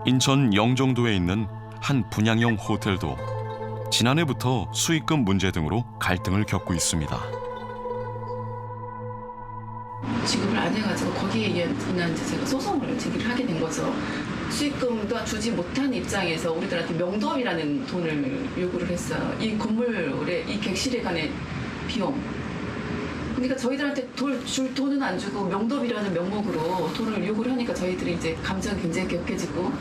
인천 영종도에 있는 한 분양형 호텔도 지난해부터 수익금 문제 등으로 갈등을 겪고 있습니다. 지급을 안 해가지고 거기에 인한 이제 제가 소송을 제기를 하게 된 거죠. 수익금도 주지 못한 입장에서 우리들한테 명도비라는 돈을 요구를 했어요. 이 건물에 이 객실에 관한 비용. 그러니까 저희들한테 줄 돈은 안 주고 명도비라는 명목으로 돈을 요구를 하니까 저희들이 이제 감정이 굉장히 격해지고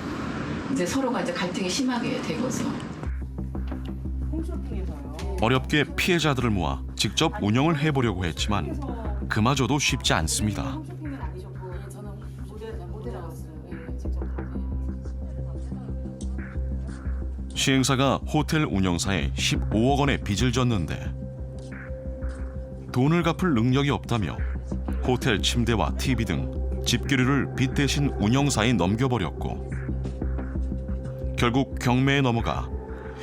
이제 서로가 이제 갈등이 심하게 된 거죠. 어렵게 피해자들을 모아 직접 운영을 해보려고 했지만 그마저도 쉽지 않습니다. 시행사가 호텔 운영사에 15억 원의 빚을 졌는데 돈을 갚을 능력이 없다며 호텔 침대와 TV 등 집기류를 빚 대신 운영사에 넘겨버렸고 결국 경매에 넘어가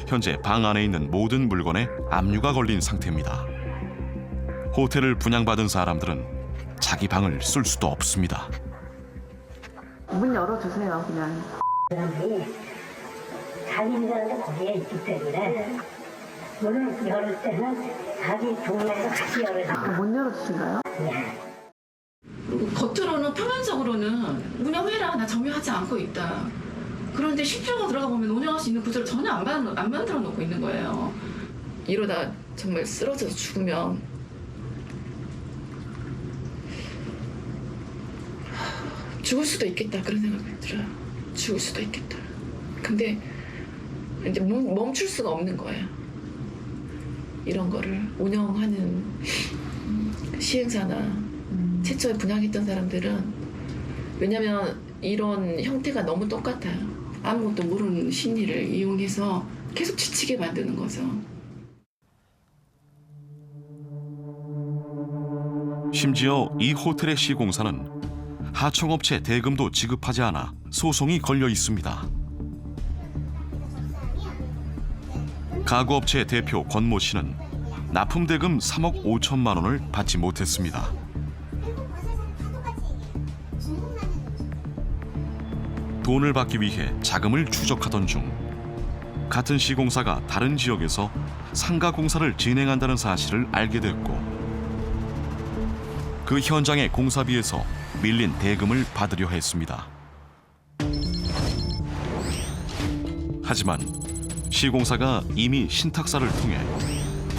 현재 방 안에 있는 모든 물건에 압류가 걸린 상태입니다. 호텔을 분양받은 사람들은 자기 방을 쓸 수도 없습니다. 문 열어주세요, 그냥. 자기 인자는 거기에 있기 때문에 문을 열을 때는 자기 동네에서 같이 열어요. 못 열어주신가요? 그리고 겉으로는 표면적으로는 운영해라, 나 점유하지 않고 있다. 그런데 실제로 들어가 보면 운영할 수 있는 구조를 전혀 안 만들어 놓고 있는 거예요. 이러다 정말 쓰러져서 죽으면 죽을 수도 있겠다, 그런 생각이 들어요. 죽을 수도 있겠다. 근데 이제 멈출 수가 없는 거예요. 이런 거를 운영하는 시행사나 최초에 분양했던 사람들은, 왜냐면 이런 형태가 너무 똑같아요. 아무것도 모르는 심리를 이용해서 계속 지치게 만드는 거죠. 심지어 이 호텔의 시공사는 하청업체 대금도 지급하지 않아 소송이 걸려 있습니다. 가구업체 대표 권모 씨는 납품 대금 3억 5천만 원을 받지 못했습니다. 돈을 받기 위해 자금을 추적하던 중 같은 시공사가 다른 지역에서 상가 공사를 진행한다는 사실을 알게 됐고 그 현장의 공사비에서 밀린 대금을 받으려 했습니다. 하지만 시공사가 이미 신탁사를 통해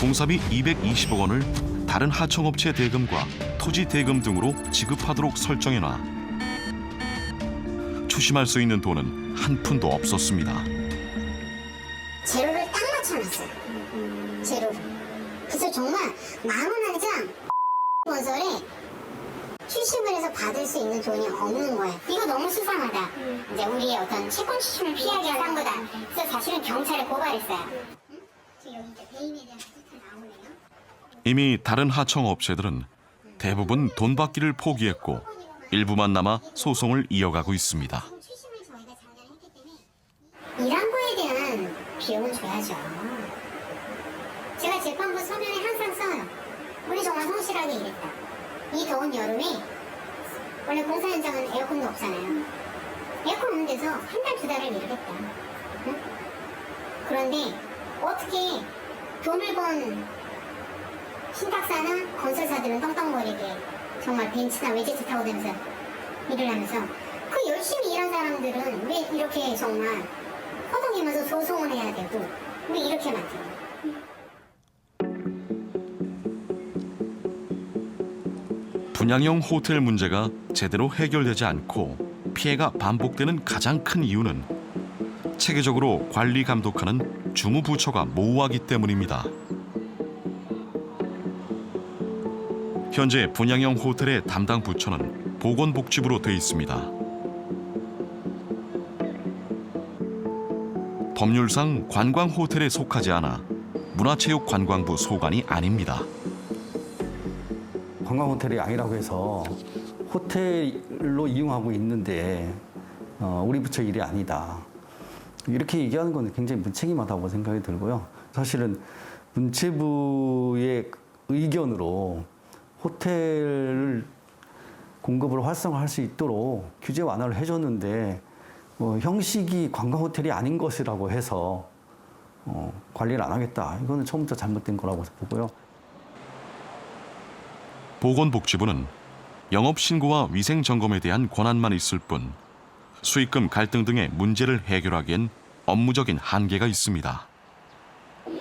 공사비 220억 원을 다른 하청업체 대금과 토지 대금 등으로 지급하도록 설정해놔 추심할 수 있는 돈은 한 푼도 없었습니다. 재료를 딱 맞춰놨어요. 재료를. 그래서 정말 만원하장 건설에 출심을 해서 받을 수 있는 돈이 없는 거예요. 이거 너무 수상하다. 이제 우리의 어떤 채권 추심을 피하기 위한 거다. 그래서 사실은 경찰에 고발했어요. 여기 이제 배임에 대한 수사 나오네요. 이미 다른 하청업체들은 대부분 돈 받기를 포기했고 일부만 남아 소송을 이어가고 있습니다. 일한 거에 대한 비용은 줘야죠. 제가 재판부 서면에 항상 써요. 우리 정말 성실하게 일했다. 이 더운 여름에 원래 공사 현장은 에어컨도 없잖아요. 에어컨 없는 데서 한 달, 두 달을 일하겠다. 응? 그런데 어떻게 돈을 번 신탁사나 건설사들은 떵떵거리게 정말 벤츠나 외제차 타고 다니면서 일을 하면서 그 열심히 일한 사람들은 왜 이렇게 정말 허덕이면서 소송을 해야 되고 왜 이렇게 많대요. 분양형 호텔 문제가 제대로 해결되지 않고 피해가 반복되는 가장 큰 이유는 체계적으로 관리 감독하는 주무부처가 모호하기 때문입니다. 현재 분양형 호텔의 담당 부처는 보건복지부로 돼 있습니다. 법률상 관광호텔에 속하지 않아 문화체육관광부 소관이 아닙니다. 관광호텔이 아니라고 해서 호텔로 이용하고 있는데 우리 부처 일이 아니다. 이렇게 얘기하는 건 굉장히 무책임하다고 생각이 들고요. 사실은 문체부의 의견으로 호텔 공급을 활성화할 수 있도록 규제 완화를 해줬는데 형식이 관광호텔이 아닌 것이라고 해서 관리를 안 하겠다. 이거는 처음부터 잘못된 거라고 보고요. 보건복지부는 영업신고와 위생점검에 대한 권한만 있을 뿐 수익금 갈등 등의 문제를 해결하기엔 업무적인 한계가 있습니다.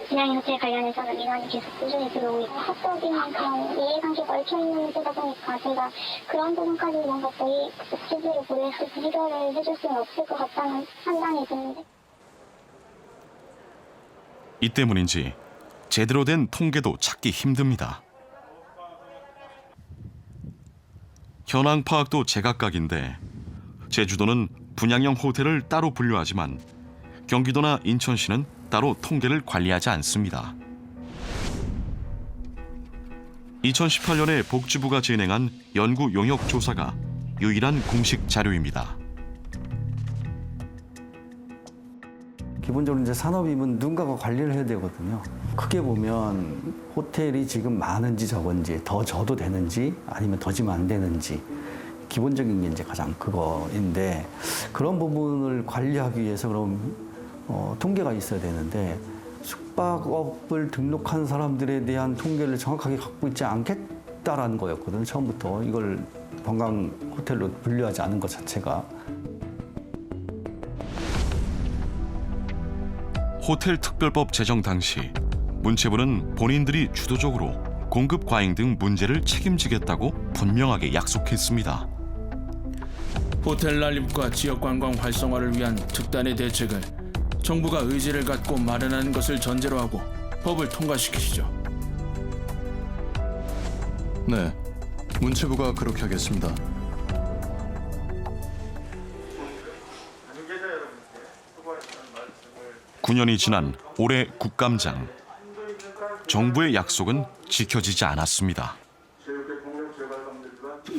분양형태 관련해서는 민원이 계속 꾸준히 들어오고 있고 합법인 그런 이해관계가 얽혀있는 데다 보니까 제가 그런 부분까지 뭔가 거의 복지부를 보내서 해결을 해줄 수는 없을 것 같다는 판단이 드는데 이 때문인지 제대로 된 통계도 찾기 힘듭니다. 현황 파악도 제각각인데 제주도는 분양형 호텔을 따로 분류하지만 경기도나 인천시는 따로 통계를 관리하지 않습니다. 2018년에 복지부가 진행한 연구 용역 조사가 유일한 공식 자료입니다. 기본적으로 이제 산업임은 누군가가 관리를 해야 되거든요. 크게 보면 호텔이 지금 많은지 적은지, 더 져도 되는지 아니면 더 지면 안 되는지, 기본적인 게 이제 가장 그거인데, 그런 부분을 관리하기 위해서 그럼 통계가 있어야 되는데, 숙박업을 등록한 사람들에 대한 통계를 정확하게 갖고 있지 않겠다라는 거였거든요. 처음부터 이걸 관광 호텔로 분류하지 않은 것 자체가. 호텔 특별법 제정 당시 문체부는 본인들이 주도적으로 공급 과잉 등 문제를 책임지겠다고 분명하게 약속했습니다. 호텔 난립과 지역 관광 활성화를 위한 특단의 대책을 정부가 의지를 갖고 마련하는 것을 전제로 하고 법을 통과시키시죠. 네, 문체부가 그렇게 하겠습니다. 구 년이 지난 올해 국감장. 정부의 약속은 지켜지지 않았습니다.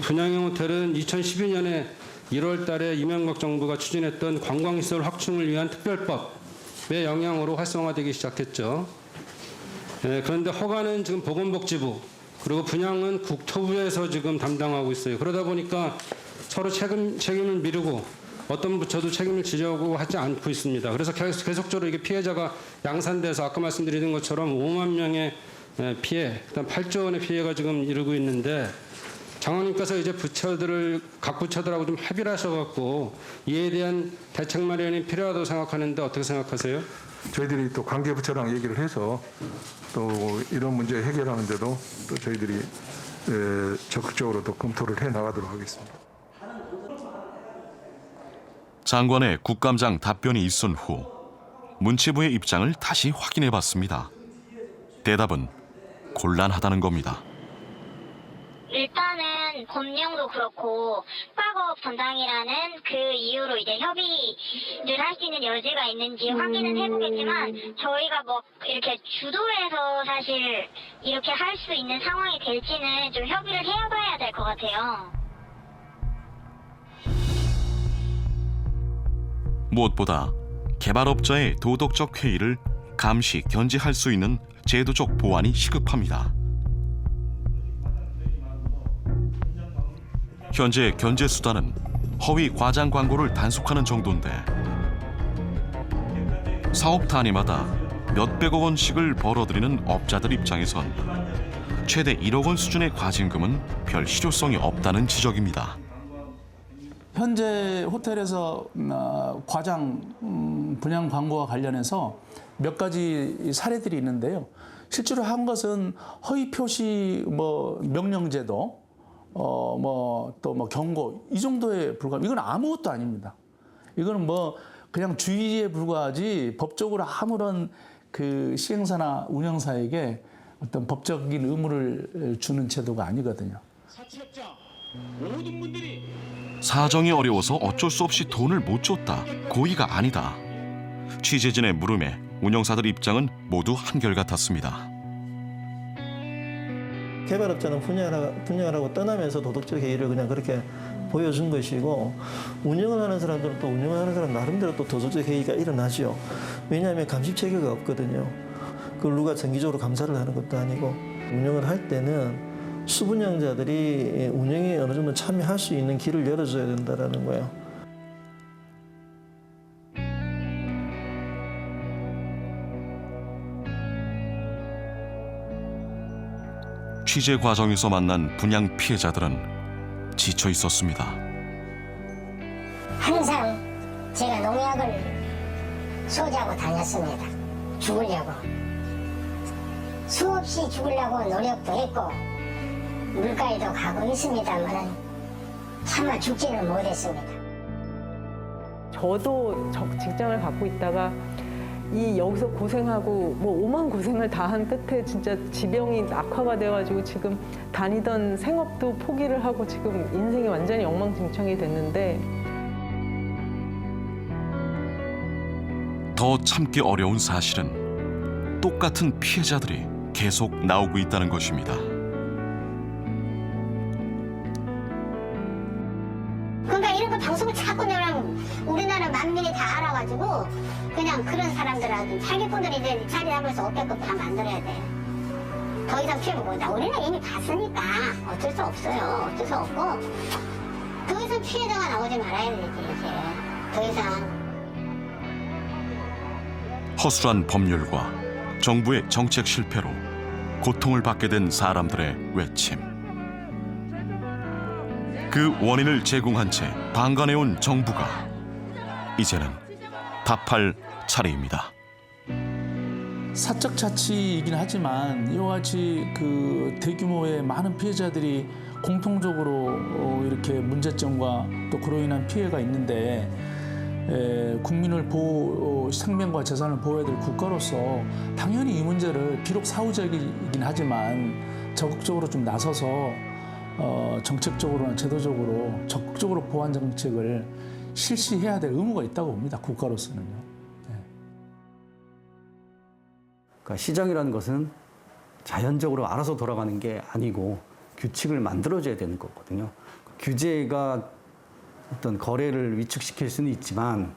분양형 호텔은 2012년에 1월 달에 이명박 정부가 추진했던 관광시설 확충을 위한 특별법의 영향으로 활성화되기 시작했죠. 그런데 허가는 지금 보건복지부, 그리고 분양은 국토부에서 지금 담당하고 있어요. 그러다 보니까 서로 책임을 미루고 어떤 부처도 책임을 지려고 하지 않고 있습니다. 그래서 계속적으로 이게 피해자가 양산돼서 아까 말씀드린 것처럼 5만 명의 피해, 그다음 8조 원의 피해가 지금 이르고 있는데, 장관님께서 이제 각 부처들하고 좀 합의를 하셔갖고 이에 대한 대책 마련이 필요하다고 생각하는데 어떻게 생각하세요? 저희들이 또 관계부처랑 얘기를 해서 또 이런 문제 해결하는데도 또 저희들이 적극적으로 또 검토를 해 나가도록 하겠습니다. 장관의 국감장 답변이 있은 후 문체부의 입장을 다시 확인해봤습니다. 대답은 곤란하다는 겁니다. 일단은 법령도 그렇고 숙박업 전당이라는 그 이유로 이제 협의를 할 수 있는 여지가 있는지 확인은 해보겠지만, 저희가 뭐 이렇게 주도해서 사실 이렇게 할 수 있는 상황이 될지는 좀 협의를 해봐야 될 것 같아요. 무엇보다 개발업자의 도덕적 해이를 감시, 견제할 수 있는 제도적 보완이 시급합니다. 현재 견제 수단은 허위 과장 광고를 단속하는 정도인데, 사업 단위마다 몇백억 원씩을 벌어들이는 업자들 입장에선 최대 1억 원 수준의 과징금은 별 실효성이 없다는 지적입니다. 현재 호텔에서 과장 분양 광고와 관련해서 몇 가지 사례들이 있는데요. 실제로 한 것은 허위 표시 명령제도 또 경고 이 정도에 불과합니다. 이건 아무것도 아닙니다. 이거는 그냥 주의에 불과하지 법적으로 아무런 그 시행사나 운영사에게 어떤 법적인 의무를 주는 제도가 아니거든요. 사정이 어려워서 어쩔 수 없이 돈을 못 줬다. 고의가 아니다. 취재진의 물음에 운영사들 입장은 모두 한결같았습니다. 개발업자는 분양하라고 떠나면서 도덕적 해이를 그냥 그렇게 보여준 것이고, 운영을 하는 사람들은 또 운영하는 사람 나름대로 또 도덕적 해이가 일어나죠. 왜냐하면 감시 체계가 없거든요. 그걸 누가 정기적으로 감사를 하는 것도 아니고, 운영을 할 때는 수분양자들이 운영에 어느 정도 참여할 수 있는 길을 열어줘야 된다는 거예요. 취재 과정에서 만난 분양 피해자들은 지쳐 있었습니다. 항상 제가 농약을 소지하고 다녔습니다. 죽으려고. 수없이 죽으려고 노력도 했고 물가에도 가고 있습니다만 차마 죽지는 못했습니다. 저도 직장을 갖고 있다가 여기서 고생하고 오만 고생을 다 한 끝에 진짜 지병이 악화가 돼가지고 지금 다니던 생업도 포기를 하고 지금 인생이 완전히 엉망진창이 됐는데, 더 참기 어려운 사실은 똑같은 피해자들이 계속 나오고 있다는 것입니다. 그러니까 이런 거 방송을 자꾸 내면 우리나라 만민이 다 알아가지고 그냥 그런 사람들하고 자기분들이 이제 자리 잡을 수 없게끔 다 만들어야 돼. 더 이상 피해 못다. 우리는 이미 봤으니까 어쩔 수 없어요. 어쩔 수 없고 더 이상 피해자가 나오지 말아야 되지 이제. 더 이상. 허술한 법률과 정부의 정책 실패로 고통을 받게 된 사람들의 외침. 그 원인을 제공한 채 방관해온 정부가 이제는 답할 차례입니다. 사적 자치이긴 하지만 이와 같이 그 대규모의 많은 피해자들이 공통적으로 이렇게 문제점과 또 그로 인한 피해가 있는데 국민을 생명과 재산을 보호해야 될 국가로서 당연히 이 문제를 비록 사후적이긴 하지만 적극적으로 좀 나서서 정책적으로나 제도적으로 적극적으로 보완 정책을 실시해야 될 의무가 있다고 봅니다. 국가로서는요. 그러니까 시장이라는 것은 자연적으로 알아서 돌아가는 게 아니고 규칙을 만들어줘야 되는 거거든요. 규제가 어떤 거래를 위축시킬 수는 있지만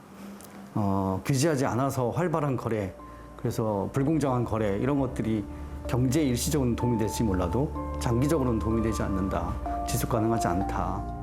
규제하지 않아서 활발한 거래, 그래서 불공정한 거래 이런 것들이 경제에 일시적으로는 도움이 될지 몰라도 장기적으로는 도움이 되지 않는다. 지속 가능하지 않다.